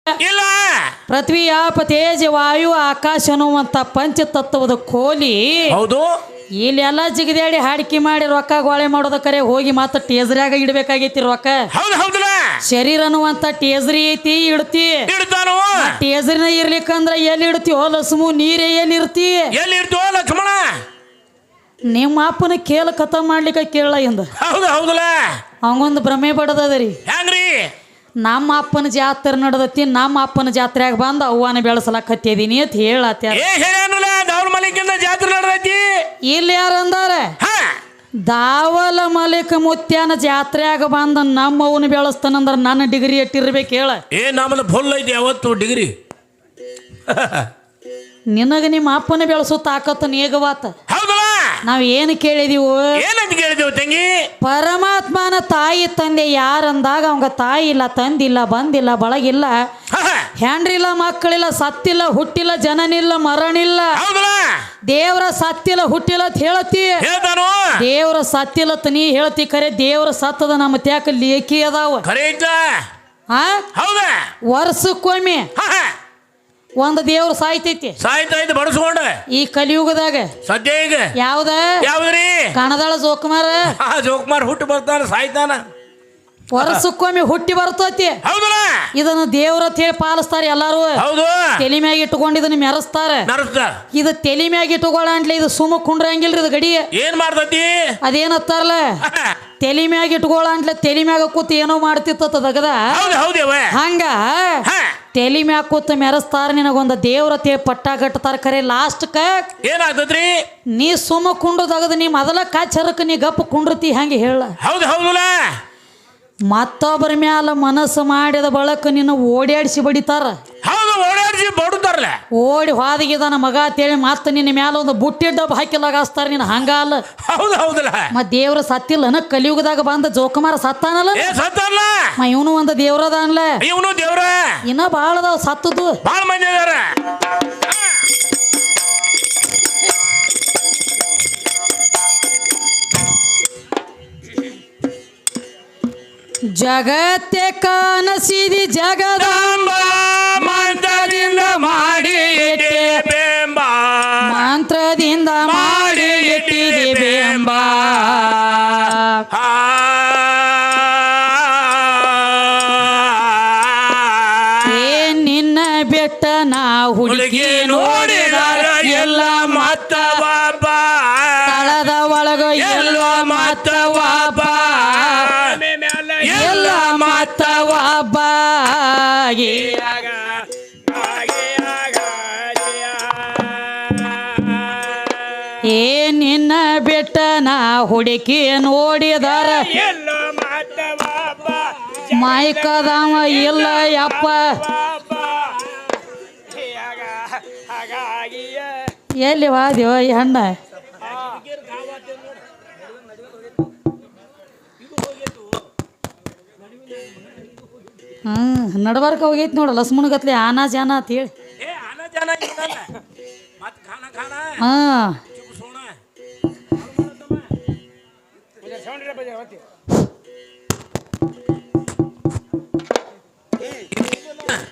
ಇಲ್ಲ. ಪೃಥ್ವಿ ಆಪ ತೇಜ ವಾಯು ಆಕಾಶ ಅನ್ನುವಂತ ಪಂಚತತ್ವದ ಕೋಲಿ ಹೌದು. ಇಲ್ಲೆಲ್ಲ ಜಿಗಿದಾಡಿ ಹಾಡಿಕೆ ಮಾಡಿ ರೊಕ್ಕ ಗೋಳೆ ಮಾಡೋದ ಕರೆ ಹೋಗಿ ಮಾತ್ರ ಟೇಜರ್ಯಾಗ ಇಡಬೇಕಾಗೈತಿ ರೊಕ್ಕ. ಹೌದು ಹೌದಲ್ಲ. ಶರೀರ ಅನ್ನುವಂತ ಟೇಜರಿ ಐತಿ ಇಡ್ತಿ. ಇಡ್ತಾನು. ಟೇಜರಿನ ಇರ್ಲಿಕ್ಕಂದ್ರ ಎಲ್ಲಿ ಇಡ್ತೀವೋ ಲಕ್ಷ್ಮು ನೀರೇ ಎಲ್ಲಿ ಇರ್ತಿ. ಎಲ್ಲಿ ಇಡ್ತೀವೋ ಲಕ್ಷ್ಮಣ. ನಿಮ್ಮ ಅಪ್ಪನ ಕೇಳ ಕಥ ಮಾಡ್ಲಿಕ್ಕೆ ಕೇಳ ಇಂದ. ಹೌದು ಹೌದಲ್ಲ. ಅವಂಗೊಂದು ಭ್ರಮೆ ಬಡದರಿ. ಹೆಂಗ್ರಿ? ನಮ್ಮ ಅಪ್ಪನ ಜಾತ್ರೆ ನಡೆದತಿ, ನಮ್ಮ ಅಪ್ಪನ ಜಾತ್ರೆಯಾಗ ಬಂದ ಅವ್ವನ ಬೆಳೆಸಲಕತ್ತಿದೀನಿ ಅಂತ ಹೇಳತ್ತ. ಹೇಳಲ್ಲ ದೌಲ್ ಮಲಿಕಿಂದ ಜಾತ್ರೆ ನಡೆದೈತಿ. ಇಲ್ಲಿ ಯಾರು ಅಂದಾರ? ದಾವಲ ಮಲಿಕ ಮುತ್ಯಾನ ಜಾತ್ರೆಯಾಗ ಬಂದ ನಮ್ಮ ಅವನು ಬೆಳೆಸ್ತಾನಂದ್ರ ನನ್ನ ಡಿಗ್ರಿ ಎಟ್ಟಿರ್ಬೇಕು ಹೇಳ. ನಮ್ಮದು ಫುಲ್ ಐತಿ ಯಾವತ್ತು ಡಿಗ್ರಿ. ನಿನಗ ನಿಮ್ಮ ಅಪ್ಪನ ಬೆಳೆಸೋ ತಾಕತ್ತು ನೀಗವಾತ. ನಾವ್ ಏನು ಕೇಳಿದೀವು? ಏನಂತ ಕೇಳಿದೀವಿ ತಂಗಿ? ಪರಮಾತ್ಮನ ತಾಯಿ ತಂದೆ ಯಾರಂದಾಗ ಅವಂಗ ತಾಯಿ ಇಲ್ಲ, ತಂದಿಲ್ಲ, ಬಂದಿಲ್ಲ, ಬಳಗಿಲ್ಲ, ಹೆಂಡ್ರಿಲ್ಲ, ಮಕ್ಕಳಿಲ್ಲ, ಸತ್ತಿಲ್ಲ, ಹುಟ್ಟಿಲ್ಲ, ಜನನಿಲ್ಲ, ಮರಣಿಲ್ಲ. ದೇವ್ರ ಸತ್ತಿಲ್ಲ ಹುಟ್ಟಿಲ್ಲ ಅಂತ ಹೇಳತಿ. ದೇವ್ರ ಸತ್ತಿಲ್ಲತ್ ನೀ ಹೇಳ್ತಿ ಖರೆ, ದೇವ್ರ ಸತ್ತದ ನಮ್ಮ ತ್ಯಾಕ ಲೇಖಿ ಅದಾವ. ವರ್ಷಕ್ಕೊಮ್ಮೆ ಒಂದು ದೇವ್ರ ಸಾಯ್ತೈತಿ. ಬಡಸ್ಕೊಂಡ ಈ ಕಲಿಯುಗದಾಗ ಸದ್ಯ ಈಗ ಯಾವ್ದ್ರಿ? ಕಣದಾಳ ಜೋಕುಮಾರ. ಜೋಕುಮಾರ್ ಹುಟ್ಟಿ ಬರ್ತಾನ, ಸಾಯ್ತಾನ. ವರ್ಷಕ್ಕೊಮ್ಮೆ ಹುಟ್ಟಿ ಬರ್ತೈತಿ. ಇದನ್ನ ದೇವ್ರ ಹೇಳಿ ಪಾಲಿಸ್ತಾರ ಎಲ್ಲಾರು. ತಲೆ ಮ್ಯಾಗ ಇಟ್ಕೊಂಡು ಇದನ್ನ ಮೆರೆಸ್ತಾರ. ಇದು ತಲೆ ಮ್ಯಾಗ ಇಟ್ಕೊಳ್ಳ ಅಂಟ್ಲಿ ಇದು ಸುಮ್ಮ ಕುಂಡ್ರಂಗಿಲ್ರಿ. ಇದು ಗಡಿ ಏನ್ ಮಾಡ್ತೈತಿ? ಅದೇನತ್ತಾರಲ್ಲ, ತಲೆ ಮ್ಯಾಗ ಇಟ್ಕೊಳ್ಳ ಅಂಟ್ಲೆ ತಲೆ ಮ್ಯಾಗ ಕೂತ್ ಏನೋ ಮಾಡ್ತಿತ್ತ ದಗದ ಹಂಗ ತಲೆ ಮ್ಯಾಗ ಕೂತ್ ಮೆರೆಸ್ತಾರ. ನಿನಗೊಂದು ದೇವ್ರ ಪಟ್ಟ ಕಟ್ತಾರ. ಖರೆ ಲಾಸ್ಟ್ಕ ಏನಾಗ್ತದ್ರಿ? ನೀ ಸುಮ್ಮ ಕುಂಡು ದಗದ ನೀ ಮೊದಲ ಕಾಚರಕ್ ನೀ ಗಪ್ಪ ಕುಂಡ್ರತಿ ಹಂಗೆ ಹೇಳ. ಮತ್ತೊಬ್ಬರ ಮ್ಯಾಲ ಮನಸ್ಸು ಮಾಡಿದ ಬಳಕ ನಿನ್ನ ಓಡಾಡಿಸಿ ಬಡಿತಾರ. ಓಡಿ ಹಾದಿಗಿದಾನ ಮಗ ಅಂತೇಳಿ ಮತ್ತ ನಿನ್ನ ಮ್ಯಾಲ ಒಂದು ಬುಟ್ಟಿ ಡಬ್ಬ ಹಾಕಿ ಲಗಾಸ್ತಾರ. ನೀನು ಹಂಗಲ್ಲ. ಮತ್ ದೇವ್ರ ಸತ್ತಿಲ್ಲನ ಕಲಿಯುಗದಾಗ ಬಂದ ಜೋಕುಮಾರ ಸತ್ತಾನಲ್ಲ. ಇವನು ಒಂದು ದೇವ್ರದ ಅನ್ಲ. ಇವನು ದೇವ್ರ ಇನ್ನ ಬಾಳ ಅದಾವ ಸತ್ತದು. ಬಾಳ ಮಂದಿ ಅದಾರ. ಜಗತ್ತೆ ಕಾನಸಿದಿ ಜಗದಾಂಬ ಮಂತ್ರದಿಂದ ಮಾಡಿ ಬೆಂಬ, ಮಂತ್ರದಿಂದ ಮಾಡಿ ಇಟ್ಟಿದೆ ಬೆಂಬ. ಏನ್ ನಿನ್ನ ಬೆಟ್ಟ ನಾ ಹುಡುಗಿ ನೋಡಿದಾರ ಎಲ್ಲ ಮತ್ತ ಬಾಬ, ತಳದ ಒಳಗ ಎಲ್ಲ ಮತ್ತ ವಾಬ, ಎಲ್ಲ ಮತ್ತ ವಾಬ. ಏ ನಿನ್ನ ಬೆಟ್ಟ ನಾ ಹುಡುಕಿ ನೋಡಿದಾರ ಮೈಕದವ ಇಲ್ಲ ಯಪ್ಪ. ಎಲ್ಲಿ ವಾದ್ಯೋ ಹೆಣ್ಣ? ನಡಬಾರ್ಕ ಹೋಗೈತಿ ನೋಡ ಲಸ್ಮನ್ ಗತ್ಲೆ ಆನಾ ಜಾನ ಅಂತ ಹೇಳಿ.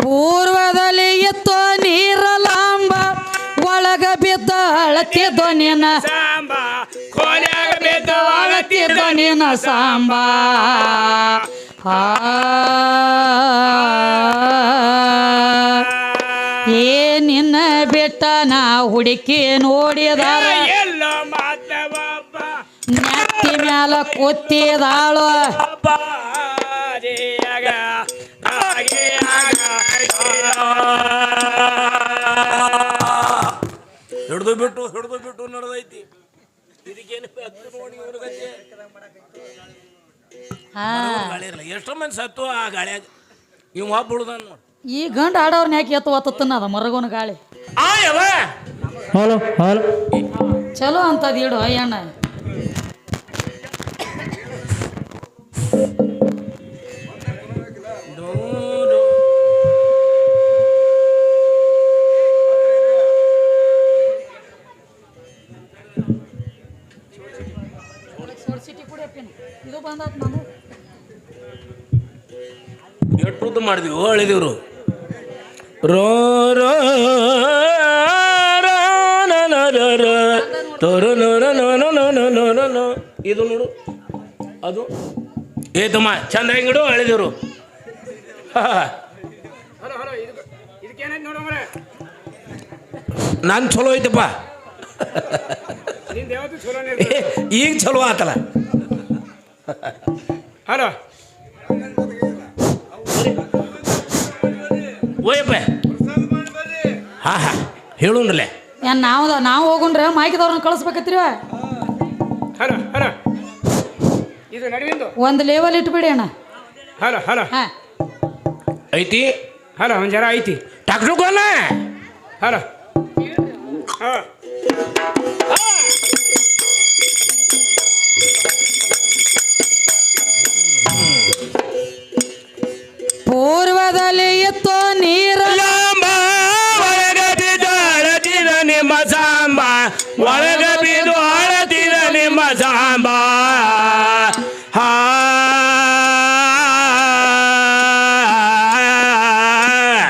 ಪೂರ್ವದಲ್ಲಿ ಎತ್ತೋ ನೀರಲಾಂಬ, ಒಳಗ ಬಿದ್ದ ಅಳತಿದ್ದೋ ನಿನ್ನ ಸಾಂಬ, ಅಳತಿದ್ದೋ ನಿನ್ನ ಸಾಂಬ. ಏ ನಿನ್ನ ಬೆಟ್ಟ ನಾ ಹುಡುಕಿ ನೋಡಿದಾರ ನೆತ್ತಿ ಮ್ಯಾಲ ಕೂತಿದಾಳು. ಹಿಡ್ದು ಬಿಟ್ಟು ನಡೆದೈತಿ. ಎಷ್ಟೋ ಮಂದಿ ಸತ್ತು ಆ ಗಾಳಿಯಾಗ. ಇವ್ ಒಬ್ಬ ಬಿಡುದ ನೋಡಿ. ಈ ಗಂಡ ಆಡೋರ್ನ ಯಾಕೆ ಎತ್ತು ಒತ್ತನ ಅದ ಮರಗೋನ ಗಾಳಿ. ಚಲೋ ಅಂತದ ಇಡು ಅಯ್ಯಣ್ಣ. ಇದು ಬಂದಾತ್ ನಾನು ಎಟ್ಟು ಮಾಡಿದ್ವಿ ಹೇಳಿದೀವ್ರು. ರೋ ರೋ ರೋ ನ ನ ರ ರ ತೋರು ನೋರ ನೋ ನೋ ನೋ ನೋ ನೋ ನೋ ನೋ. ಇದು ನೋಡು ಅದು ಏ ತಮ್ಮ ಚಂದ ಹೆಂಗಿಡು ಅಳಿದಿರು. ನಾನು ಚಲೋ ಐತಪ್ಪ ಈಗ ಚಲೋ ಆತಲ್ಲ. ಹಲೋ ಓಯಪ್ಪ ಹಾ ಹಾ ಹೇಳುನ್ರಲ್ಲೇ. ಏನ್ ನಾವು ಹೋಗುಣ್ರ ಮಾಯ್ಕಿದವ್ರನ್ನ ಕಳಿಸ್ಬೇಕತ್ರಿ. ಹಲೋ ಹಲೋ ಇದು ನಡುವಿಂದು ಒಂದು ಲೇವಲ್ ಇಟ್ಬಿಡಿ ಅಣ್ಣ. ಹಲೋ ಹಲೋ ಹಾ ಐತಿ ಹಲೋ ಒಂದು ಜರ ಐತಿ ಟಾಕ್ಟುಕೋನ ಹಲೋ ಹಾಂ ಪೂರ್ವದಲ್ಲಿ ಇತ್ತು ನೀರು ಒಳಗಬಿದ ನಿಮ್ಮ ಸಾಂಬ ಒಳಗ ಬಿದು ಅಳತಿದ ನಿಮ್ಮ ಸಾಂಬ ಹಾ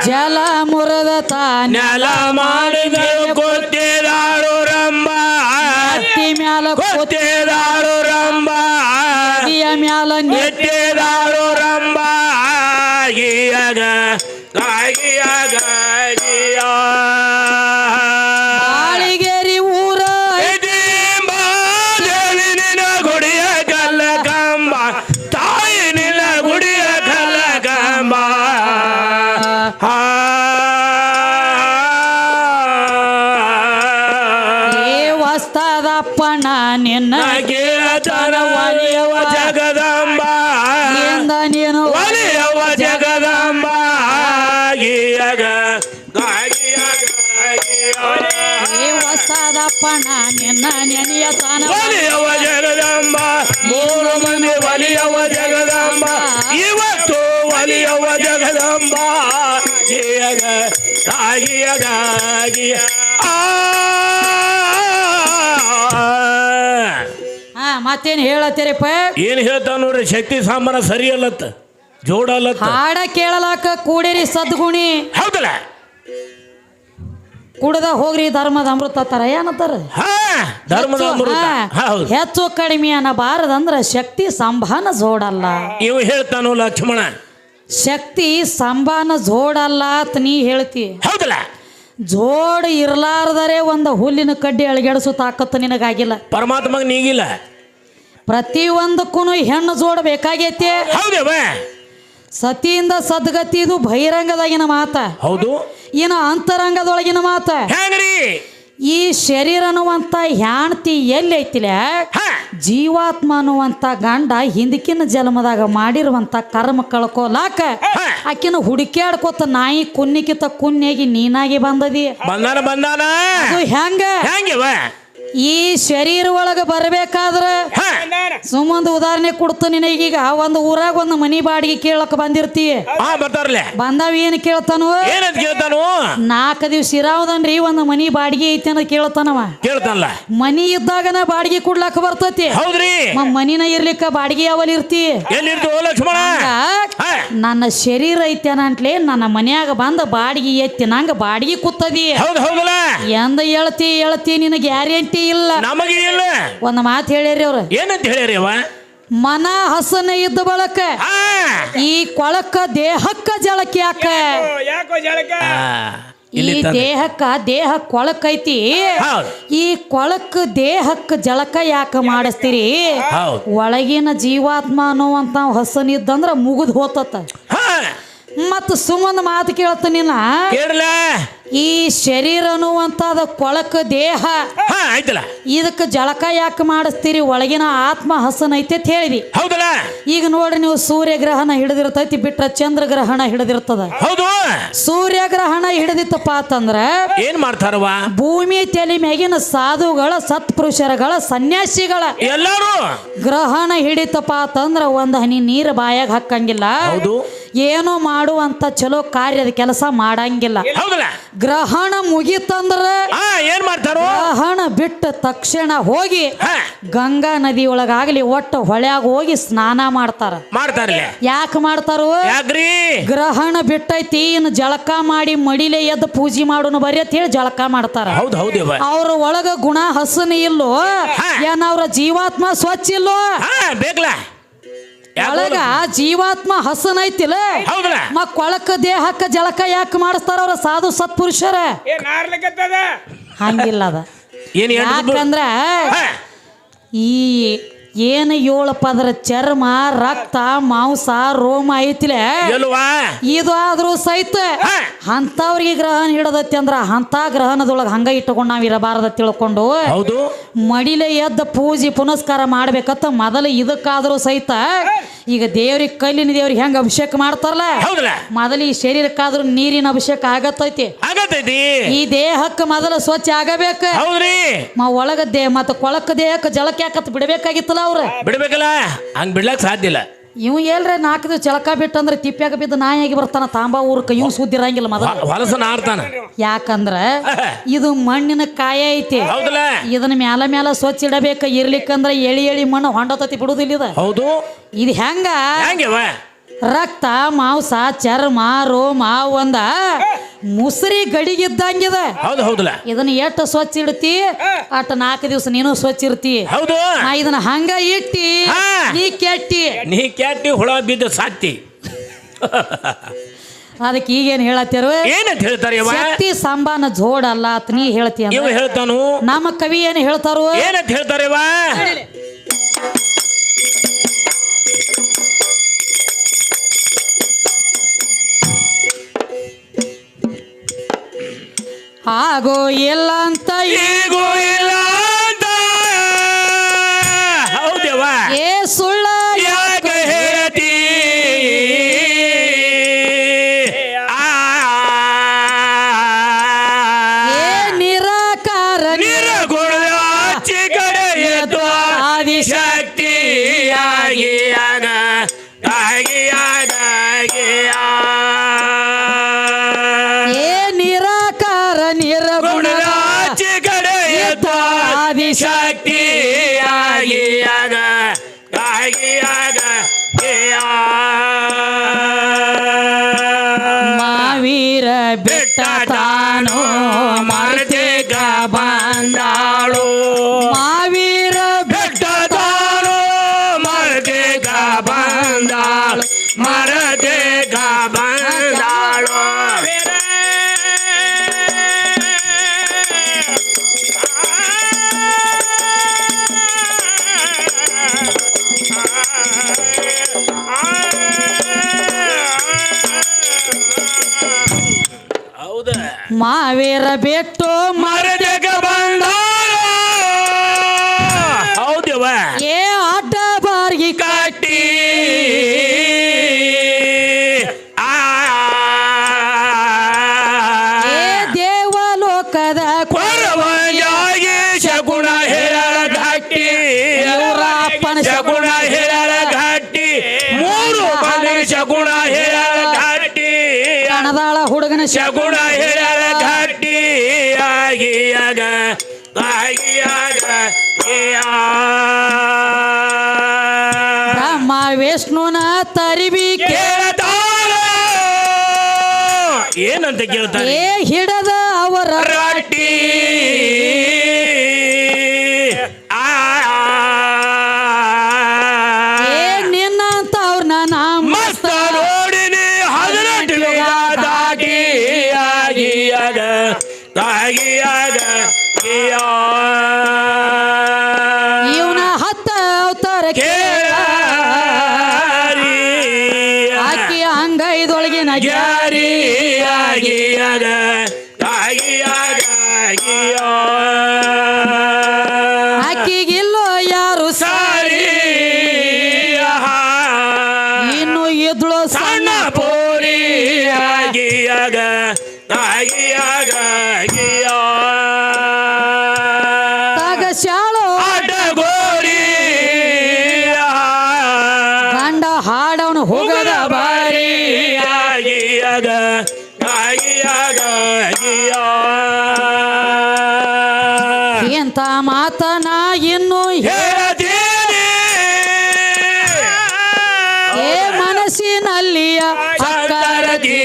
ಜಲ ಮುರದ ನೆಲ ಮಾಡಿದ ಕೊತ್ತಿದಾಳು ರಂಬ ಹತ್ತಿ ಮ್ಯಾಲ ಕೊತ್ತಿದಾಳು ರಂಬ ಕೊತ್ತಿಯ ಮ್ಯಾಲ ನೆಟ್ಟಿದಾಳು ರಂಬ ಗಿಯಗ ಗಾಗಿಯ ಗಾಗಿಯ ಬಾಳಿಗೇರಿ ಊರ ದೇವಿ ನಿನ್ನ ಗುಡಿಯ ಕಲ್ಲ ಕಂಬ ತಾಯಿ ನಿನ್ನ ಗುಡಿಯ ಕಲ್ಲ ಕಂಬ ಏ ವಸ್ತದಪ್ಪಣ ನಿನ್ನ ಕೇಳತನ ಒಲಿಯವ ಜಗದಂಬ ಇಂದ ನೀನು ಒಲಿಯವ ಜಗದಂಬ ಗಿಯಗ ಗಾಗಿಯ ಗಾಗಿಯ ಏ ವಸ್ತದಪ್ಪಣ ನಿನ್ನ ನೆನೆಯ ತಾನ ಒಲಿಯವ ಜಗದಂಬ ಮೂರು ಮಂದಿ ಒಲಿಯವ ಜಗದಂಬ ಇವತ್ತು ಒಲಿಯವ ಜಗದಂಬ ಗಿಯಗ ಗಾಗಿಯ ಗಾಗಿಯ ಹಾ ಮತ್ತೇನ್ ಹೇಳತ್ತೀರಿಪ್ಪ. ಏನ್ ಹೇಳ್ತಾವ ನೋಡ್ರಿ, ಶಕ್ತಿ ಸಾಂಬಾರ ಸರಿ ಅಲ್ಲತ್ತ ಜೋಡ ಅಲ್ಲತ್ತ. ಹಾಡ ಕೇಳಲಾಕ ಕೂಡಿರಿ ಸದ್ಗುಣಿ ಹೌದಲ್ಲ ಕುಡ್ದ ಹೋಗ್ರಿ ಧರ್ಮದ ಅಮೃತ ತರ ಏನತ್ತಾರ. ಹಾ ಧರ್ಮದ ಅಮೃತ. ಹೌದು ಹೆಚ್ಚು ಕಡಿಮೆ ಅನ್ನಬಾರದಂದ್ರ ಶಕ್ತಿ ಸಂಭಾನ ಜೋಡಲ್ಲ. ಇವು ಹೇಳ್ತಾನು ಲಕ್ಷ್ಮಣ, ಶಕ್ತಿ ಸಂಭಾನ ಜೋಡಲ್ಲ ಅಂತ ನೀ ಹೇಳ್ತಿ. ಹೌದಲ್ಲ ಜೋಡ್ ಇರ್ಲಾರ್ದರೆ ಒಂದು ಹುಲ್ಲಿನ ಕಡ್ಡಿ ಅಳಗೆಡಿಸೋ ತಾಕತ್ತು ನಿನಗಾಗಿಲ್ಲ. ಪರಮಾತ್ಮಗ ನೀಗಿಲ್ಲ. ಪ್ರತಿಯೊಂದಕ್ಕೂ ಹೆಣ್ಣು ಜೋಡ ಬೇಕಾಗೈತಿ. ಹೌದೇವ ಸತಿಯಿಂದ ಸದ್ಗತಿ ಇದು ಬಹಿರಂಗದಾಗಿನ ಮಾತ. ಹೌದು ಇನ್ನು ಅಂತರಂಗದೊಳಗಿನ ಮಾತ. ಹೆಂಗ್ರಿ ಈ ಶರೀರ ಅನ್ನುವಂತ ಹ್ಯಾಣ್ತಿ ಎಲ್ಲಿ ಐತಿಲ, ಹಾ ಜೀವಾತ್ಮ ಅನ್ನುವಂತ ಗಂಡ ಹಿಂದಕಿನ ಜನ್ಮದಾಗ ಮಾಡಿರುವಂತ ಕರ್ಮ ಕಳ್ಕೊಲಾಕ ಆಕಿನ ಹುಡುಕ್ಯಾಡ್ಕೋತ ನಾಯಿ ಕುನ್ನಿಕಿತ ಕುನ್ನಿಯಾಗಿ ನೀನಾಗಿ ಬಂದದಿ. ಬಂದಾನ ಬಂದಾನ ಅದು ಹೆಂಗ ಹೆಂಗಿವ ಈ ಶರೀರ ಒಳಗ ಬರ್ಬೇಕಾದ್ರ ಹಾ ಸುಮ್ಮೊಂದು ಉದಾಹರಣೆ ಕೊಡ್ತು ನಿನಗೀಗ. ಒಂದು ಊರಾಗ ಒಂದು ಮನಿ ಬಾಡಿಗೆ ಕೇಳಕ್ ಬಂದಿರ್ತಿ. ಹಾ ಬರ್ತಾರಲ್ಲ, ಬಂದಾವ ಏನ್ ಕೇಳ್ತಾನು, ಏನಂತ ಕೇಳ್ತಾನು? 4 ದಿವ್ಸ ಇರಾವದನ್ರಿ ಒಂದು ಮನಿ ಬಾಡಿಗೆ ಐತಿ ಅಂತ ಕೇಳ್ತಾನವ. ಕೇಳ್ತಾನಲ್ಲ, ಮನಿ ಇದ್ದಾಗನ ಬಾಡಿಗೆ ಕೊಡ್ಲಾಕ ಬರ್ತತಿ. ಹೌದ್ರಿ ಮನಿನ ಇರ್ಲಿಕ್ಕ ಬಾಡಿಗೆ ಯಾವಲ್ಲಿ ಇರ್ತಿ. ಎಲ್ಲಿರ್ತೀವೋ ಲಕ್ಷ್ಮಣ? ಹಾ ನನ್ನ ಶರೀರ ಐತೇನಂಟ್ಲೆ ನನ್ನ ಮನ್ಯಾಗ ಬಂದ ಬಾಡಿಗೆ ಎತ್ತಿ ನಂಗ ಬಾಡಿಗೆ ಕೂತದಿ. ಹೌದು ಹೌದಲ್ಲ, ಎಂದ ಹೇಳ್ತಿ ನಿನ್ನ ಗ್ಯಾರಂಟಿ ಇಲ್ಲ. ನಮಗೆ ಇಲ್ಲ. ಒಂದ್ ಮಾತು ಹೇಳ್ಯಾರಿ ಅವ್ರ, ಏನಂತ ಹೇಳ್ಯಾರಿ ಅವ? ಮನ ಹಸನ ಇದ್ದ ಬಳಕ ಹಾ ಈ ಕೊಳಕ ದೇಹಕ್ಕ ಜಳಕ ಯಾಕ? ಯಾಕೋ ಜಳಕ ಈ ದೇಹ ಕೊಳಕೈತಿ. ಹೌದು ಈ ಕೊಳಕ್ ದೇಹಕ್ಕೆ ಜಳಕ ಯಾಕ ಮಾಡಿಸ್ತೀರಿ? ಹೌದು ಒಳಗಿನ ಜೀವಾತ್ಮ ಅನ್ನುವಂತ ಹಸನಿದ್ದಂದ್ರ ಮುಗಿದ್ ಹೋತತ್ತ. ಹಾ ಮತ್ತ ಸುಮ್ಮನ ಮಾತು ಕೇಳ್ತ ನಿನ್ನ, ಕೇಳಲ್ಲ. ಈ ಶರೀರ ಅನ್ನುವಂತದ ಕೊಳಕ ದೇಹ ಹಾ ಆಯ್ತಲ್ಲ, ಇದಕ್ಕೆ ಜಳಕ ಯಾಕೆ ಮಾಡಿಸ್ತೀರಿ? ಒಳಗಿನ ಆತ್ಮ ಹಸನ ಐತಿ ಅಂತ ಹೇಳಿದಿ. ಹೌದಲ್ಲ. ಈಗ ನೋಡ್ರಿ, ನೀವು ಸೂರ್ಯಗ್ರಹಣ ಹಿಡಿದಿರ್ತೈತಿ, ಬಿಟ್ರ ಚಂದ್ರಗ್ರಹಣ ಹಿಡಿದಿರ್ತದ. ಹೌದು, ಸೂರ್ಯಗ್ರಹಣ ಹಿಡಿದಿತ್ತಪ್ಪ ಅಂತಂದ್ರ ಏನ್ ಮಾಡ್ತಾರವ? ಭೂಮಿ ತಲೆ ಮ್ಯಾಗಿನ ಸಾಧುಗಳ ಸತ್ಪುರುಷರಗಳ ಸನ್ಯಾಸಿಗಳ ಎಲ್ಲಾರು ಗ್ರಹಣ ಹಿಡಿತಪ್ಪ ಅಂತಂದ್ರ ಒಂದ್ ಹನಿ ನೀರು ಬಾಯಾಗ ಹಾಕಂಗಿಲ್ಲ. ಹೌದು. ಏನೋ ಮಾಡುವಂತ ಚಲೋ ಕಾರ್ಯದ ಕೆಲಸ ಮಾಡಂಗಿಲ್ಲ. ಹೌದಲ್ಲ? ಗ್ರಹಣ ಮುಗಿತಂದ್ರ ಏನ್ ಮಾಡ್ತಾರೋ? ಗ್ರಹಣ ಬಿಟ್ಟ ತಕ್ಷಣ ಹೋಗಿ ಗಂಗಾ ನದಿ ಒಳಗಾಗ್ಲಿ ಒಟ್ಟು ಹೊಳ್ಯಾಗ ಹೋಗಿ ಸ್ನಾನ ಮಾಡ್ತಾರ. ಯಾಕೆ ಮಾಡ್ತಾರೋ? ಯಾಕ್ರಿ? ಗ್ರಹಣ ಬಿಟ್ಟೈತಿ ಇನ್ನು ಜಳಕ ಮಾಡಿ ಮಡಿಲೆ ಎದ್ದು ಪೂಜೆ ಮಾಡೋನು ಬರೀ ಅಂತ ಹೇಳಿ ಜಳಕ ಮಾಡ್ತಾರ. ಅವ್ರ ಒಳಗ ಗುಣ ಹಸನ ಇಲ್ಲೋ, ಏನ್ ಅವ್ರ ಜೀವಾತ್ಮ ಸ್ವಚ್ಛ ಇಲ್ಲೋ? ಬೇಕಲ್ಲ ಒಳಗ ಜೀವಾತ್ಮ ಹಸನ ಐತಿಲ್ಲ, ಕೊಳಕ ದೇಹಕ್ಕ ಜಳಕ ಯಾಕೆ ಮಾಡಿಸ್ತಾರ ಅವ್ರ ಸಾಧು ಸತ್ಪುರುಷರ? ಹಂಗಿಲ್ಲ ಅದ. ಯಾಕಂದ್ರ ಈ ಏನು 7 ಪದರ ಚರ್ಮ, ರಕ್ತ, ಮಾಂಸ, ರೋಮ ಐತಿಲೆ, ಇದು ಆದ್ರೂ ಸಹಿತ ಅಂತವ್ರಿಗೆ ಗ್ರಹಣ ಹಿಡದೈತಿ ಅಂದ್ರ ಅಂತ ಗ್ರಹಣದೊಳಗ ಹಂಗ ಇಟ್ಟಕೊಂಡು ನಾವ್ ಇರಬಾರದ ತಿಳ್ಕೊಂಡು ಮಡಿಲೆ ಎದ್ದ ಪೂಜೆ ಪುನಸ್ಕಾರ ಮಾಡ್ಬೇಕತ್ತ ಮೊದಲು. ಇದಕ್ಕಾದ್ರೂ ಸಹಿತ ಈಗ ದೇವ್ರಿಗೆ ಕಲ್ಲಿನ ದೇವ್ರಿಗೆ ಹೆಂಗ ಅಭಿಷೇಕ ಮಾಡ್ತಾರಲ್ಲ, ಮೊದಲು ಈ ಶರೀರಕ್ಕಾದ್ರೂ ನೀರಿನ ಅಭಿಷೇಕ ಆಗತ್ತೈತಿ. ಈ ದೇಹಕ್ಕೆ ಮೊದಲು ಸ್ವಚ್ಛ ಆಗಬೇಕು. ಒಳಗ ಮತ್ತ ಕೊಳಕ ದೇಹಕ್ಕೆ ಜಳಕ ಯಾಕತ್ ಬಿಡಬೇಕಾಗಿತ್ತಲ್ಲ ಅವ್ರ. ಬಿಡ್ಬೇಕಲ್ಲ, ಹಂಗ ಬಿಡ್ಲಕ್ ಸಾಧ್ಯ ಇಲ್ಲ. ಇವ್ ಎಲ್ರ 4 ದಿವಸ ಜಳಕ ಬಿಟ್ಟಂದ್ರೆ ತಿಪ್ಪ್ಯಾಗ ಬಿದ್ದು ನಾಯಿಯಾಗಿ ಬರ್ತಾನ ತಾಂಬಾ ಊರ್ಕ. ಇವ್ ಸುದ್ದಿರಂಗಿಲ್ಲ ಮೊದಲ ಹೊಲಸನ ಆಡ್ತಾನ. ಯಾಕಂದ್ರ ಇದು ಮಣ್ಣಿನ ಕಾಯ ಐತಿ, ಇದನ್ನ ಮ್ಯಾಲ ಸ್ವಚ್ಛ ಇಡಬೇಕ. ಇರ್ಲಿಕ್ಕಂದ್ರ ಎಳಿ ಮಣ್ಣು ಹೊಂಡತತಿ ಬಿಡುದಿಲ್ಲ ಇದು. ಹೌದು. ಇದು ಹೆಂಗ ರಕ್ತ, ಮಾಂಸ, ಚರ್ಮ, ರೋಮ ಒಂದ ಮುಸ್ರಿ ಗಡಿಗಿದ್ದಂಗಿದ. ಇದನ್ನ ಎಷ್ಟು ಸ್ವಚ್ಛ ಇಡ್ತಿ ಅಟ್ 4 ದಿವಸ ನೀನು ಸ್ವಚ್ಛ ಇರ್ತಿ. ಇದನ್ನ ಹಂಗ ಇಟ್ಟಿ ನೀ ಕೆಟ್ಟಿ ಹುಳ ಬಿದ್ದು ಸಾತ್ತಿ. ಅದಕ್ಕೆ ಈಗೇನ್ ಹೇಳತ್ತಾರ? ಏನಂತ ಹೇಳ್ತಾರೆ? ಶಕ್ತಿ ಸಂಬಾನ ಜೋಡ ಅಲ್ಲ ಅಂತ ನೀ ಹೇಳ್ತೀಯ. ಹೇಳ್ತಾನು. ನಮ್ಮ ಕವಿ ಏನ್ ಹೇಳ್ತಾರು? ಏನಂತ ಹೇಳ್ತಾರೆ? ಆಗೋ ಇಲ್ಲ ಅಂತ ಈಗೋ ಇಲ್ಲ ಅಂತ. ಹೌದೇವ? ಏ ಸುಳ್ಳ ಯಾಕೆ ಹೇಳ್ತಿ? ಏ ನಿರಾಕಾರ ನಿರಗುಣ ಚಿಕಡೆ ಎದ್ದು ಆದಿಶಕ್ತಿಯಾಗಿ ಮಾವೀರ ಬೆಟ್ಟ ತಾನು ಮರತೆಗ ಬಂದಾಳು. ಮಾವೀರ ಬೆಟ್ಟ ತಾನು ಮರತೆಗ ಬಂದಾಳು. ಮರತೆಗ ಬಂದಾಳು. ಮಾವೇರ ಬೆಟ್ಟು ಮರದಗ ಬಂದಾಳು. ಹೌದವ? ಏ ಅಡ್ಡ ಬಾರ್ಗಿ ಕಟ್ಟಿ ಏ ದೇವಲೋಕದ ಕೊರವಂಜಾಗಿ ಶಗುಣ ಹೇಳ ಗಟ್ಟಿ. ಇವರಪ್ಪನ ಶಗುಣ ಹೇಳ ಗಟ್ಟಿ. 3 ಮಂದಿ ಶಗುಣ ಹೇಳ ಗಟ್ಟಿ. ಕಣದಾಳ ಹುಡುಗನ ಶಗುಣ ಹೇಳ ಗಟ್ಟಿ. ಬ್ರಹ್ಮ ವಿಷ್ಣುನ ತರಿಬಿ ಕೇಳ್ತಾಳ. ಏನಂತ ಕೇಳ್ತಾರೆ? ಏ ಹಿಡದ ಅವರ ರಾಟಿ. ಏ ನಿನ್ನಂತ ಅವ್ರನ್ನ ಮಸ್ತ ನೋಡಿನಿ 18 ದಾಟಿ ಆಗಿಯಾಗ ಇವನ 10 ಅವತಾರ ಆಕಿ ಅಂಗೈದೊಳಗಿನ ಗ್ಯಾರಿ ಆಗಿಯಾಗ ಆಕಿಗಿಲ್ಲೋ ಯಾರು ಸಾರಿ. ಇನ್ನು ಇದ್ಳು ಸಣ್ಣ ಪೋರಿ ಆಗಿಯಾಗ ತಗ ಶಾಳು ಅಡ್ಡಗೋರಿ ಗಂಡ ಹಾಡವನು ಹೋಗದ ಬಾರಿ ಎಂತ ಮಾತನ ಇನ್ನು ಏ ಮನಸ್ಸಿನಲ್ಲಿಯ ಸಕ್ಕರದಿ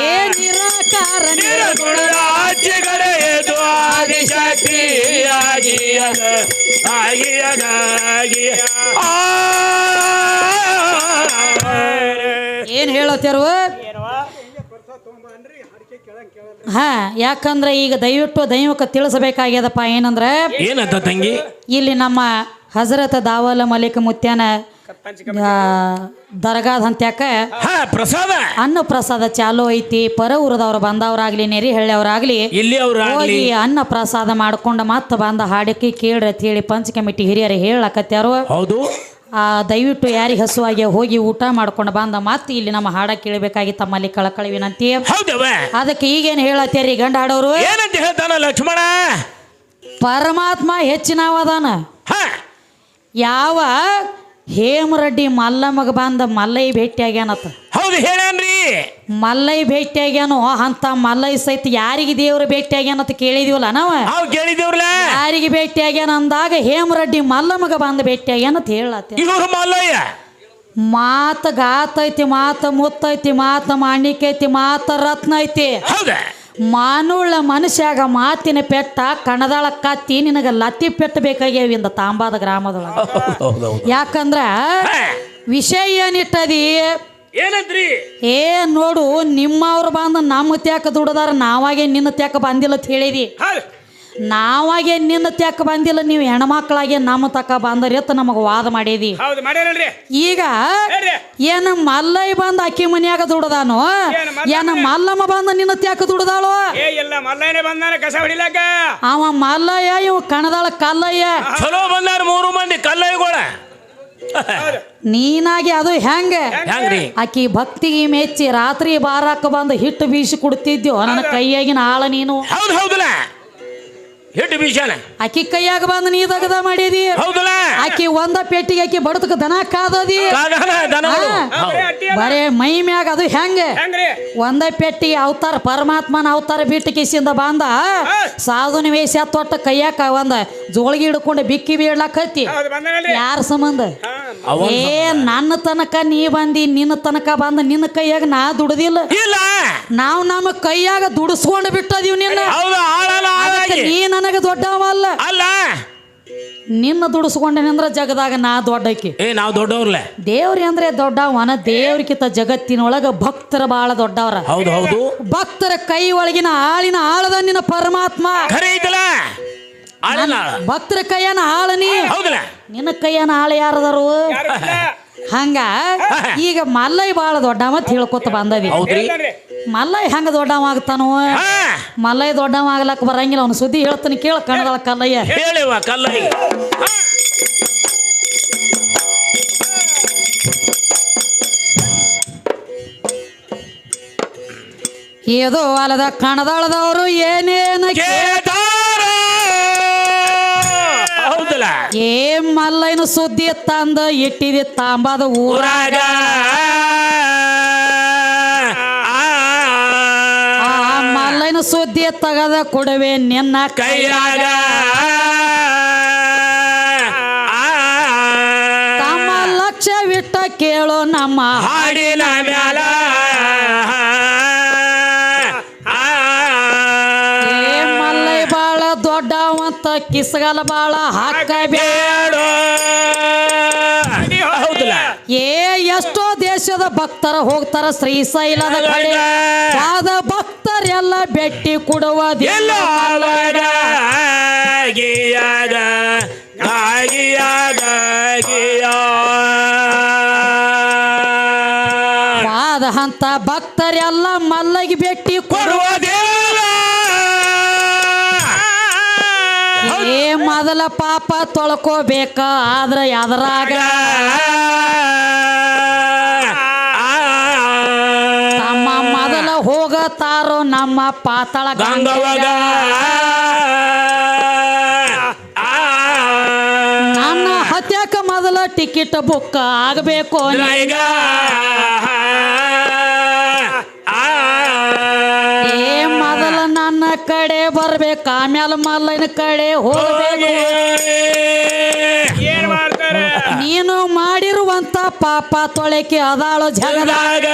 ಏ ನಿರಾಕಾರ ನಿರ್ಗುಣ ರಾಜ್ಯಗಳೇ ಇದು ಆದಿಶಕ್ತಿಯಾಗಿ ಏನ್ ಹೇಳತ್ಯಾರು ಹಾ ಯಾಕಂದ್ರೆ ಈಗ ದಯವಿಟ್ಟು ದೈವಕ್ಕೆ ತಿಳಿಸಬೇಕಾಗ್ಯದಪ್ಪ ಏನಂದ್ರೆ ಏನಂತ ತಂಗಿ ಇಲ್ಲಿ ನಮ್ಮ ಹಜರತ್ ದಾವಲ ಮಲಿಕ ಮುತ್ಯಾನ ದರ್ಗಾದ ಅಂತ್ಯಾಕ ಪ್ರಸಾದ ಅನ್ನ ಪ್ರಸಾದ ಚಾಲು ಐತಿ ಪರ ಊರದವ್ರು ಬಂದವ್ರಾಗ್ಲಿ ನೆರಿಹಳ್ಳಿಯವ್ರಾಗ್ಲಿ ಇಲ್ಲಿ ಹೋಗಿ ಅನ್ನ ಪ್ರಸಾದ ಮಾಡ್ಕೊಂಡು ಮತ್ತೆ ಬಂದ ಹಾಡಕ್ಕೆ ಕೇಳ್ರಿ ಅಂತ ಹೇಳಿ ಪಂಚ ಕಮಿಟಿ ಹಿರಿಯರು ಹೇಳಕತ್ಯಾರು. ಹೌದು ದಯವಿಟ್ಟು ಯಾರಿಗೆ ಹಸುವಾಗಿ ಹೋಗಿ ಊಟ ಮಾಡ್ಕೊಂಡು ಬಂದ ಮತ್ತೆ ಇಲ್ಲಿ ನಮ್ಮ ಹಾಡ ಕೇಳಬೇಕಾಗಿ ತಮ್ಮಲ್ಲಿ ಕಳಕಳಿ ವಿನಂತಿ. ಅದಕ್ಕೆ ಈಗೇನು ಹೇಳತ್ಯಾರಿ ಗಂಡ ಹಾಡೋರು ಏನಂತ ಹೇಳ್ತಾನ ಲಕ್ಷ್ಮಣ ಪರಮಾತ್ಮ ಹೆಚ್ಚಿನವದಾನ ಯಾವ ಹೇಮರೆಡ್ಡಿ ಮಲ್ಲಮ್ಮಗ ಬಂದ ಮಲ್ಲೈ ಭೇಟಿಯಾಗ್ಯಾನತ್ತ. ಹೌದು ಹೇಳೇನ್ರಿ ಮಲ್ಲೈ ಭೇಟಿಯಾಗ್ಯಾನು ಅಂತ ಮಲ್ಲೈ ಸಹಿತ ಯಾರಿಗೆ ದೇವ್ರ ಭೇಟಿಯಾಗ್ಯಾನಂತ ಕೇಳಿದೀವಲ್ಲ ನಾವು ಕೇಳಿದೇವ್ರಲ್ಲ ಯಾರಿಗೆ ಭೇಟಿಯಾಗ್ಯಾನ ಅಂದಾಗ ಹೇಮರೆಡ್ಡಿ ಮಲ್ಲಮ್ಮಗ ಬಂದ ಭೇಟಿಯಾಗ್ಯಾನಂತ ಹೇಳತ್ತೆ. ಇವ್ರು ಮಲ್ಲಯ್ಯ ಮಾತ ಗಾತ ಐತಿ ಮಾತ ಮುತ್ತೈತಿ ಮಾತ ಮಾಣಿಕೈತಿ ಮಾತ ರತ್ನ ಐತಿ. ಹೌದಾ ಮಾನುಳ್ಳ ಮನುಷ್ಯಾಗ ಮಾತಿನ ಪೆಟ್ಟ ಕಣದಾಳ ಕತ್ತಿ ನಿನಗ ಲತ್ತಿ ಪೆಟ್ಟ ಬೇಕಾಗ್ಯಾವಿಂದ ತಾಂಬಾದ ಗ್ರಾಮದೊಳಗ. ಯಾಕಂದ್ರ ವಿಷಯ ಏನಿಟ್ಟದಿ ಏನಂತ್ರಿ ಏ ನೋಡು ನಿಮ್ಮವ್ರು ಬಂದು ನಮ್ಮ ತ್ಯಾಕ ದುಡದಾರ ನಾವಾಗೆ ನಿನ್ನ ತ್ಯಾಕ ಬಂದಿಲ್ಲ ಅಂತ ಹೇಳಿದಿ. ನಾವಾಗೆ ನಿನ್ನ ತ್ಯಾಕ ಬಂದಿಲ್ಲ ನೀವು ಹೆಣ್ಮಕ್ಳಾಗೆ ನಮ್ಮ ತಕ ಬಂದರಿ ಅಂತ ನಮಗ ವಾದ ಮಾಡಿದಿ. ಈಗ ಏನ ಮಲ್ಲಯ್ಯ ಬಂದ ಅಕ್ಕಿ ಮನ್ಯಾಗ ದುಡದಾನು ಏನ ಮಲ್ಲಮ್ಮ ಬಂದ ನಿನ್ನ ತ್ಯಾಕ ದುಡದಾಳು ಅವ ಮಲ್ಲಯ್ಯ ಇವ್ ಕಣದಾಳ ಕಲ್ಲಯ್ಯ ಚಲೋ ಬಂದಾರ ಮೂರು ಮಂದಿ ಕಲ್ಲಯ್ಯಗಳ ನೀನಾಗಿ ಅದು ಹೆಂಗ ಆಕಿ ಭಕ್ತಿಗೆ ಮೆಚ್ಚಿ ರಾತ್ರಿ ಬಾರಾಕ ಬಂದು ಹಿಟ್ಟು ಬೀಸಿ ಕೊಡ್ತಿದ್ಯೋ ನನ್ನ ಕೈಯಾಗಿನ ಆಳ ನೀನು. ಹೌದು ಹೌದಲ್ಲ ಹಿಟ್ಟು ಬೀಸನ ಆಕಿ ಕೈಯಾಗ ಬಂದು ನೀ ದಗದ ಮಾಡಿದಿ. ಹೌದಲ್ಲ ಆಕಿ ಒಂದ ಪೆಟ್ಟಿಗೆ ಆಕಿ ಬಡತಕ ದನ ಕಾದದಿ ಬರೇ ಮೈ ಮ್ಯಾಗ ಅದು ಹೆಂಗ ಒಂದ ಪೆಟ್ಟಿಗೆ ಅವತಾರ ಪರಮಾತ್ಮನ ಅವತಾರ ಬಿಟ್ಟು ಕಿಸಿಂದ ಬಂದ ಸಾಧುನ ವೇಷ ತೊಟ್ಟ ಕೈಯಾಕ ಒಂದ ಜೋಳಿಗೆ ಹಿಡ್ಕೊಂಡು ಬಿಕ್ಕಿ ಬೀಳ್ಲಾಕತ್ತಿ ಯಾರ ಸಂಬಂಧ ಏ ನನ್ನ ತನಕ ನೀ ಬಂದಿ ನಿನ್ನ ತನಕ ಬಂದ ನಿನ್ನ ಕೈಯಾಗ ನಾ ದುಡದಿಲ್ಲ ನಾವು ನಮ್ಮ ಕೈಯಾಗ ದುಡಿಸ್ಕೊಂಡು ಬಿಟ್ಟದೀವ್ ನಿನ್ನ ನೀ ನನಗ ದೊಡ್ಡವಲ್ಲ ಅಲ್ಲ ನಿನ್ನ ದುಡಿಸ್ಕೊಂಡೇನಂದ್ರ ಜಗದಾಗ ನಾ ದೊಡ್ಡಕಿ ನಾವು ದೊಡ್ಡವ್ರಲ್ಲ ದೇವ್ರಿ ಅಂದ್ರೆ ದೊಡ್ಡವನ ದೇವ್ರಿಕಿಂತ ಜಗತ್ತಿನೊಳಗ ಭಕ್ತರ ಬಾಳ ದೊಡ್ಡವ್ರ. ಹೌದು ಹೌದು ಭಕ್ತರ ಕೈ ಒಳಗಿನ ಆಳಿನ ಆಳದ ನಿನ್ನ ಪರಮಾತ್ಮ ಭಕ್ತರ ಕೈಯನ ಆಳನಿ ನಿನ್ನ ಕೈಯನ ಆಳ ಯಾರದಾರು ಹಂಗ ಈಗ ಮಲ್ಲಯ್ಯ ಬಾಳ ದೊಡ್ಡವ ಅಂತ ಹೇಳ್ಕೊತ ಬಂದದಿ. ಮಲ್ಲಯ್ಯ ಹಂಗ ದೊಡ್ಡವ ಆಗ್ತಾನು ಮಲ್ಲಯ್ಯ ದೊಡ್ಡವ ಆಗ್ಲಕ್ಕ ಬರಂಗಿಲ್ಲ ಅವನು ಸುದ್ದಿ ಹೇಳ್ತಾನೆ ಕೇಳ ಕನ್ನಡ ಕಲ್ಲಯ್ಯ ಏದೋ ಅಲದ ಕಣದಾಳದವರು ಏನೇನ ಏ ಮಲ್ಲಯ್ಯನ ಸುದ್ದಿ ತಂದ ಇಟ್ಟಿದಿ ತಾಂಬಾದ ಊರಾಗ ಆ ಮಲ್ಲಯ್ಯನ ಸುದ್ದಿ ತಗದ ಕೊಡುವೆ ನಿನ್ನ ಕೈಯಾಗ ತಮ್ಮ ಲಕ್ಷ್ಯವಿಟ್ಟ ಕೇಳು ನಮ್ಮ ಹಾಡಿನ ಮ್ಯಾಲ ದೊಡ್ಡವಂತ ಕಿಸಗಲ ಬಾಳ ಹಾಕಬೇಡ ಏ ಎಷ್ಟೋ ದೇಶದ ಭಕ್ತರ ಹೋಗ್ತಾರ ಶ್ರೀಶೈಲದ ಕಡೆ ಆದ ಭಕ್ತರೆಲ್ಲ ಭೇಟಿ ಕೊಡುವುದಿಲ್ಲ ವಾದ ಅಂತ ಭಕ್ತರೆಲ್ಲ ಮಲ್ಲಗೆ ಭೇಟಿ ಕೊಡುವುದಿಲ್ಲ. ಏ ಮೊದಲ ಪಾಪ ತೊಳ್ಕೋಬೇಕ ಆದ್ರ ಯಾವ್ದ್ರಾಗ ತಮ್ಮ ಮೊದಲ ಹೋಗತಾರೋ ನಮ್ಮ ಪಾತಾಳ ಗಂಗವಾಗ ನನ್ನ ಹತ್ಯಾಕ ಮೊದಲ ಟಿಕೆಟ್ ಬುಕ್ ಆಗಬೇಕು. ಬರ್ಬೇಕು ಆಮ್ಯಾಲ ಮಲ್ಲನ ಕಡೆ ಹೋಗ್ಬೇಕು. ಏನ್ ಮಾಡ್ತಾರ ನೀನು ಮಾಡಿರುವಂತ ಪಾಪ ತೊಳೆಕೆ ಅದಾಳು ಜಗದಾಗ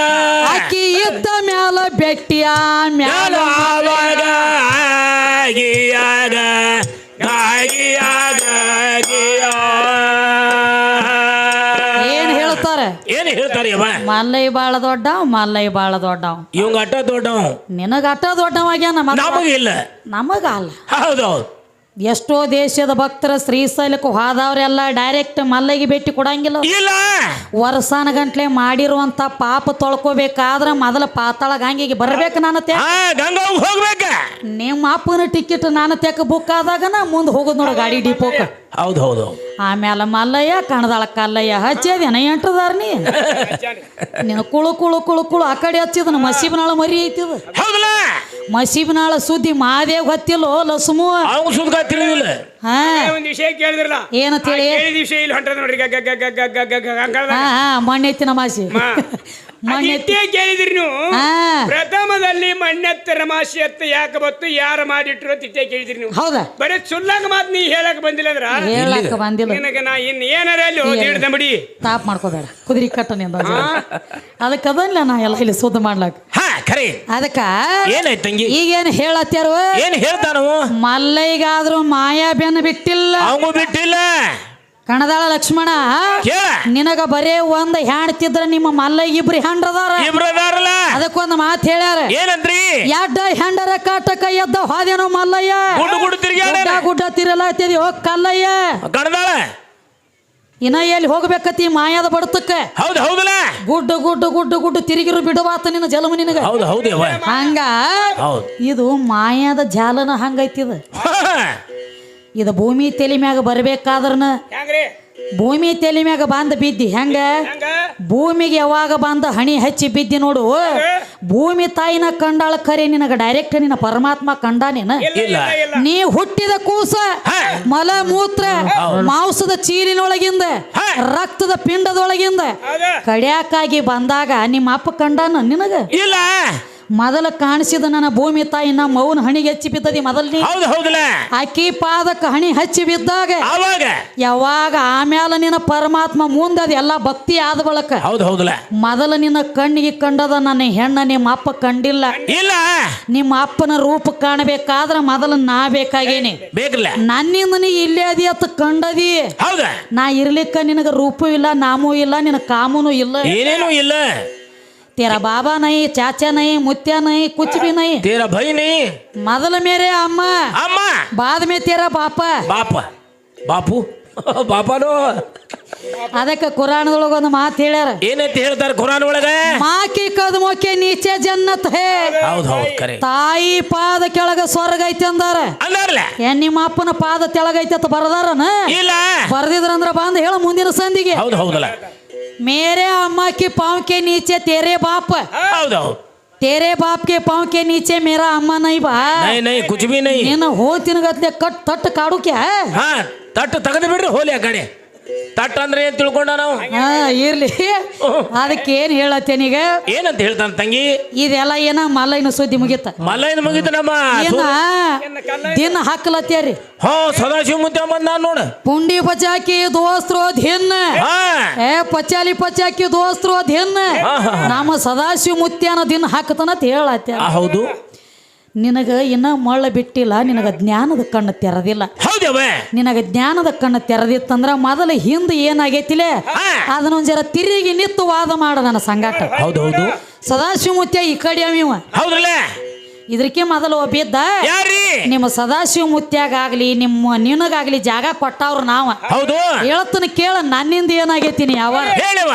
ಅಕ್ಕಿ ಇದ್ದ ಮ್ಯಾಲ ಬೆಟ್ಟಿಯ ಮ್ಯಾಲ ಆವಾಗ ಆಗಿಯಾಗ ಆಗಿಯಾಗ ಏನ್ ಹೇಳ್ತಾರೆ ಏನು ಹೇಳ್ತಾರೆ ಯವ್ವ? ಮಲ್ಲಯ್ಯ ಬಾಳ ದೊಡ್ಡವ್ ಮಲ್ಲಯ್ಯ ಬಾಳ ದೊಡ್ಡವ್ ಇವಂಗ ಅಟ್ಟ ದೊಡ್ಡವ ನಿನಗ ಅಟ್ಟ ದೊಡ್ಡವಾಗ್ಯಾನ ನಮಗಿಲ್ಲ. ನಮಗಲ್ಲ. ಹೌದೌದು. ಎಷ್ಟೋ ದೇಶದ ಭಕ್ತರ ಶ್ರೀಶೈಲಕ್ಕೆ ಹೋದವ್ರೆಲ್ಲ ಡೈರೆಕ್ಟ್ ಮಲ್ಲಯ್ಯಗೆ ಭೇಟಿ ಕೊಡಂಗಿಲ್ಲ. ಇಲ್ಲ ವರ್ಷಾನ ಗಂಟ್ಲೆ ಮಾಡಿರುವಂತ ಪಾಪ ತೊಳ್ಕೊಬೇಕಾದ್ರ ಮೊದಲ ಪಾತಾಳ ಗಂಗೆಗೆ ಬರ್ಬೇಕು. ನಾನು ಗಂಗಾ ಹೋಗ್ಬೇಕ. ನಿಮ್ಮ ಅಪ್ಪನ ಟಿಕೆಟ್ ನಾನು ತೆಕ್ಕ ಬುಕ್ ಆದಾಗನ ಮುಂದೆ ಹೋಗುದು ನೋಡು ಗಾಡಿ ಡಿಪೋಕ. ಹೌದು ಹೌದು. ಆಮೇಲೆ ಮಲ್ಲಯ್ಯ ಕಣದಾಳ ಕಲ್ಲಯ್ಯ ಹಚ್ಚೇದೇನ ಎಂಟದಾರ ನೀನು ಕುಳು ಕುಳು ಕುಳು ಕುಳು ಆ ಕಡೆ ಹಚ್ಚಿದನ ಮಸೀಬನಾಳ ಮರಿ ಐತಿದ. ಹೌದಲ್ಲ ಮಸೀಬನಾಳ ಸುದ್ದಿ ಮಾದೇವ್ ಗೊತ್ತಿಲ್ಲೋ ಲಸುಮು ಅವ್ನು ಸುದ್ದ ತಿಳಿದಿಲ್ಲ. ಹಾ ಒಂದ್ ವಿಷಯ ಕೇಳಿದ್ರಲ್ಲ ಏನಂತ ಹೇಳಿ ಹೇಳಿದ ವಿಷಯ ಇಲ್ಲಿ ಹೊಂಟದ ನೋಡ್ರಿ ಹಾ ಮಣ್ಣೆತ್ತಿನ ಮಾಸಿ ಮಣ್ಣೆತ್ತೇ ಕೇಳಿದ್ರಿ ನೀವು ಹಾ ಪ್ರಥಮದಲ್ಲಿ ಮಣ್ಣೆತ್ತರ ಮಾಸಿ ಎತ್ತ ಯಾಕೆ ಬತ್ತು ಯಾರು ಮಾಡಿಟ್ರು ಅಂತ ಇಟ್ಟೇ ಕೇಳಿದ್ರಿ ನೀವು. ಹೌದಾ ಬರೀ ಸುಳ್ಳಾಗ ಮಾತು ನೀ ಹೇಳಕ್ ಬಂದಿಲ್ಲ ಅಂದ್ರ ಹೇಳಕ್ ಬಂದಿಲ್ಲ. ನಿನಗೆ ನಾ ಇನ್ ಏನಾರ ಅಲ್ಲಿ ಹೋದಿಡ್ದಂಬಿಡಿ ತಾಪ್ ಮಾಡ್ಕೋಬೇಡ ಕುದುರೆ ಕಟ್ಟ ನಿಂದ ಅದಕ್ಕೆ ಅದಲ್ಲ ನಾ ಎಲ್ಲ ಇಲ್ಲಿ ಸುದ್ದ ಮಾಡ್ಲಾಕ. ಹಾ ಖರೆ. ಅದಕ್ಕ ಏನಾಯ್ತು ತಂಗಿ? ಈಗೇನು ಹೇಳತ್ಯಾರು ಏನ್ ಹೇಳ್ತಾನವು? ಮಲ್ಲಯ್ಯಗಾದ್ರೂ ಮಾಯಾ ಬೆನ್ನ ಬಿಟ್ಟಿಲ್ಲ ಅವಂಗೂ ಬಿಟ್ಟಿಲ್ಲ. ಕಣದಾಳ ಲಕ್ಷ್ಮಣ ಕೇಳ ನಿನಗ ಬರೇ ಒಂದ್ ಹ್ಯಾಂಡ್ತಿದ್ರ ನಿಮ್ಮ ಮಲ್ಲಯ್ಯ ಇಬ್ರು ಹ್ಯಾಂಡ್ರದಾರ. ಇಬ್ರದಾರಲ್ಲ ಅದಕ್ಕೊಂದ್ ಮಾತು ಹೇಳ್ಯಾರ. ಏನಂದ್ರಿ? ಎಡ್ಡ ಹೆಂಡರ ಕಾಟಕ ಎದ್ದ ಹಾದೇನೋ ಮಲ್ಲಯ್ಯ ಗುಡ್ಡು ಗುಡ್ಡು ತಿರ್ಗ್ಯಾಡ ಗುಡ್ಡ ಗುಡ್ಡ ತಿರಲಾಗ್ತದಿ ಹೋಗ್ ಕಲ್ಲಯ್ಯ ಕಣದಾಳ ಇನ್ನ ಎಲ್ಲಿ ಹೋಗ್ಬೇಕತಿ ಮಾಯಾದ ಬಡತಕ್ಕ. ಹೌದು ಹೌದಲ್ಲ. ಗುಡ್ಡು ಗುಡ್ಡು ಗುಡ್ಡು ಗುಡ್ಡು ತಿರುಗಿರು ಬಿಡುವಾತ ನಿನ್ನ ಜಲಮ ನಿನಗ. ಹೌದು ಹೌದು ಯವ್ವ. ಹಂಗ ಹೌದು. ಇದು ಮಾಯಾದ ಜಾಲನ ಹಂಗೈತಿದ. ಇದು ಭೂಮಿ ತಲೆ ಮ್ಯಾಗ ಬರ್ಬೇಕಾದ್ರನ ಹೆಂಗ್ರಿ ಭೂಮಿ ತಲೆ ಮ್ಯಾಗ ಬಂದ ಬಿದ್ದಿ ಹೆಂಗ ಹೆಂಗ ಭೂಮಿಗೆ ಯಾವಾಗ ಬಂದ ಹಣಿ ಹಚ್ಚಿ ಬಿದ್ದಿ ನೋಡು ಭೂಮಿ ತಾಯಿನ ಕಂಡಾಳ ಖರೆ ನಿನಗ ಡೈರೆಕ್ಟ್ ನಿನ್ನ ಪರಮಾತ್ಮ ಕಂಡಾನೇನ. ಇಲ್ಲ ಇಲ್ಲ ನೀ ಹುಟ್ಟಿದ ಕೂಸ ಮಲ ಮೂತ್ರ ಮಾಂಸದ ಚೀಲಿನೊಳಗಿಂದ ರಕ್ತದ ಪಿಂಡದೊಳಗಿಂದ ಹೌದಾ ಕಡ್ಯಾಕಾಗಿ ಬಂದಾಗ ನಿಮ್ಮ ಅಪ್ಪ ಕಂಡಾನ ನಿನಗ ಇಲ್ಲ. ಮೊದಲ ಕಾಣಿಸಿದ ನನ್ನ ಭೂಮಿ ತಾಯಿ ನಮ್ಮ ಮೌನ ಹಣಿಗೆ ಹಚ್ಚಿ ಬಿದ್ದದಿ ಮೊದಲನೇ ಹೌದು ಹೌದಲ್ಲ. ಅಕ್ಕಿ ಪಾದಕ್ಕೆ ಹಣಿ ಹಚ್ಚಿ ಬಿದ್ದಾಗ ಅವಾಗ ಯಾವಾಗ ಆಮ್ಯಾಲ ನಿನ್ನ ಪರಮಾತ್ಮ ಮುಂದದ ಎಲ್ಲ ಭಕ್ತಿ ಆದ ಬಳಕ ಹೌದು ಹೌದಲ್ಲ. ಮೊದಲ ನಿನ್ನ ಕಣ್ಣಿಗೆ ಕಂಡದ ನನ್ನ ಹೆಣ್ಣ ನಿಮ್ಮ ಅಪ್ಪ ಕಂಡಿಲ್ಲ. ಇಲ್ಲ ನಿಮ್ಮ ಅಪ್ಪನ ರೂಪ ಕಾಣಬೇಕಾದ್ರ ಮೊದಲ ನಾ ಬೇಕಾಗೇನಿ. ಬೇಕಲ್ಲ. ನನ್ನಿಂದ ನೀ ಇಲ್ಲೇ ಅದಿ ಅತ್ತ ಕಂಡದಿ. ಹೌದ. ನಾ ಇರ್ಲಿಕ್ಕ ನಿನಗ ರೂಪೂ ಇಲ್ಲ ನಾಮೂ ಇಲ್ಲ ನಿನ್ನ ಕಾಮೂನು ಇಲ್ಲ. ಏನೇನು ಇಲ್ಲ. तेरा बाबा नहीं चाचा नहीं मुत्या नहीं कुछ भी नहीं. तेरा भाई नहीं. ಮೊದಲ ಮೇರೆ ಅಮ್ಮ ಅಮ್ಮ ಬಾದ ಮೇ तेरा ಬಾಪ ಬಾಪ ಬಾಪು ಬಾಪನೋ. ಅದಕ್ಕೆ ಕುರಾನದೊಳಗ ಒಂದು ಮಾತು ಹೇಳ್ಯಾರ. ಏನಂತ ಹೇಳ್ತಾರ ಕುರಾನ್ ಒಳಗ? ಮಾಕಿ ಕದಮೋಕೆ ನೀಚೆ ಜನ್ನತ್ ಹೇ. ಹೌದು ಹೌದು ಕರೆ. ತಾಯಿ ಪಾದ ಕೆಳಗ ಸ್ವರ್ಗ ಐತಿ ಅಂದಾರ. ಅಂದಾರಲ್ಲ. ಏನ್ ನಿಮ್ಮ ಅಪ್ಪನ ಪಾದ ತೆಳಗೈತಿ ಅಂತ ಬರದಾರನ? ಇಲ್ಲ ಬರ್ದಿದ್ರಂದ್ರ ಬಂದ್ ಹೇಳ ಮುಂದಿನ ಸಂದಿಗೆ. ಹೌದು ಹೌದಲ್ಲ. मेरे अम्मा के पाँव के नीचे तेरे बाप. ಹೌದು तेरे बाप के पाँव के नीचे मेरा अम्मा नहीं बा. नहीं नहीं कुछ भी नहीं. ನೀನು ಹೋತಿನ ಗತ್ಲೆ ಕಟ್ ತಟ್ ಕಾಡು ಕ್ಯಾ. ಹಾ ತಟ್ಟು ತೆಗೆದು ಬಿಡ್ರಿ ಹೋಲಿ ಆ ಕಡೆ. ತಟ್ಟು ಅಂದ್ರೆ ಏನ್ ತಿಳ್ಕೊಂಡ ನಾವು? ಹಾ ಇರ್ಲಿ. ಅದಕ್ಕೆ ಏನ್ ಹೇಳತ್ತೇನೀಗ ಏನಂತ ಹೇಳ್ತಾನ ತಂಗಿ? ಇದೆಲ್ಲ ಏನ ಮಲ್ಲಯ್ಯನ ಸುದ್ದಿ ಮುಗಿತ. ಮಲ್ಲಯ್ಯನ ಮುಗಿತ ನಮ್ಮ ದಿನ ಹಾಕ್ಲತ್ತೇರಿ. ಹೋ ಸದಾಶಿವ ಮುತ್ಯ ಬಂದ ನೋಡ. ಪುಂಡಿ ಪಚಾಕಿ ದೋಸ್ತ್ರೋ ಧಿನ್ನ ಏ ಪಚಾಲಿ ಪಚಾಕಿ ದೋಸ್ತ್ರೋ ಧಿನ್ನ ನಮ್ಮ ಸದಾಶಿವ ಮುತ್ಯನ ದಿನ ಹಾಕತನತ್ ಹೇಳತ್ತ. ಹೌದು. ನಿನಗ ಇನ್ನ ಮಳ್ಳ ಬಿಟ್ಟಿಲ್ಲ. ನಿನಗ ಜ್ಞಾನದ ಕಣ್ಣು ತೆರದಿಲ್ಲ. ಹೌದವ. ನಿನಗ ಜ್ಞಾನದ ಕಣ್ಣು ತೆರದಿತ್ತಂದ್ರ ಮೊದಲ ಹಿಂದೆ ಏನಾಗೈತಿಲೆ ಅದನ್ನೊಂದ್ ಜರ ತಿರುಗಿ ನಿತ್ತು ವಾದ ಮಾಡ ನನ್ನ ಸಂಗಾಟ. ಹೌದು ಹೌದು. ಸದಾಶಿವ ಮುತ್ಯ ಈ ಕಡೆ ಅವಿವ ಹೌದಲ್ಲ. ಇದಕ್ಕೆ ಮೊದಲು ಒಬ್ಬಿದ್ದ ಯಾರಿ? ನಿಮ್ಮ ಸದಾಶಿವ ಮುತ್ಯಾಗಾಗ್ಲಿ ನಿಮ್ಮ ನಿನಗಾಗ್ಲಿ ಜಾಗ ಕೊಟ್ಟವ್ರು ನಾವ. ಹೌದು. ಹೇಳ್ತನ ಕೇಳ ನನ್ನಿಂದ ಏನಾಗೈತಿ ಯಾವ ಹೇಳುವ.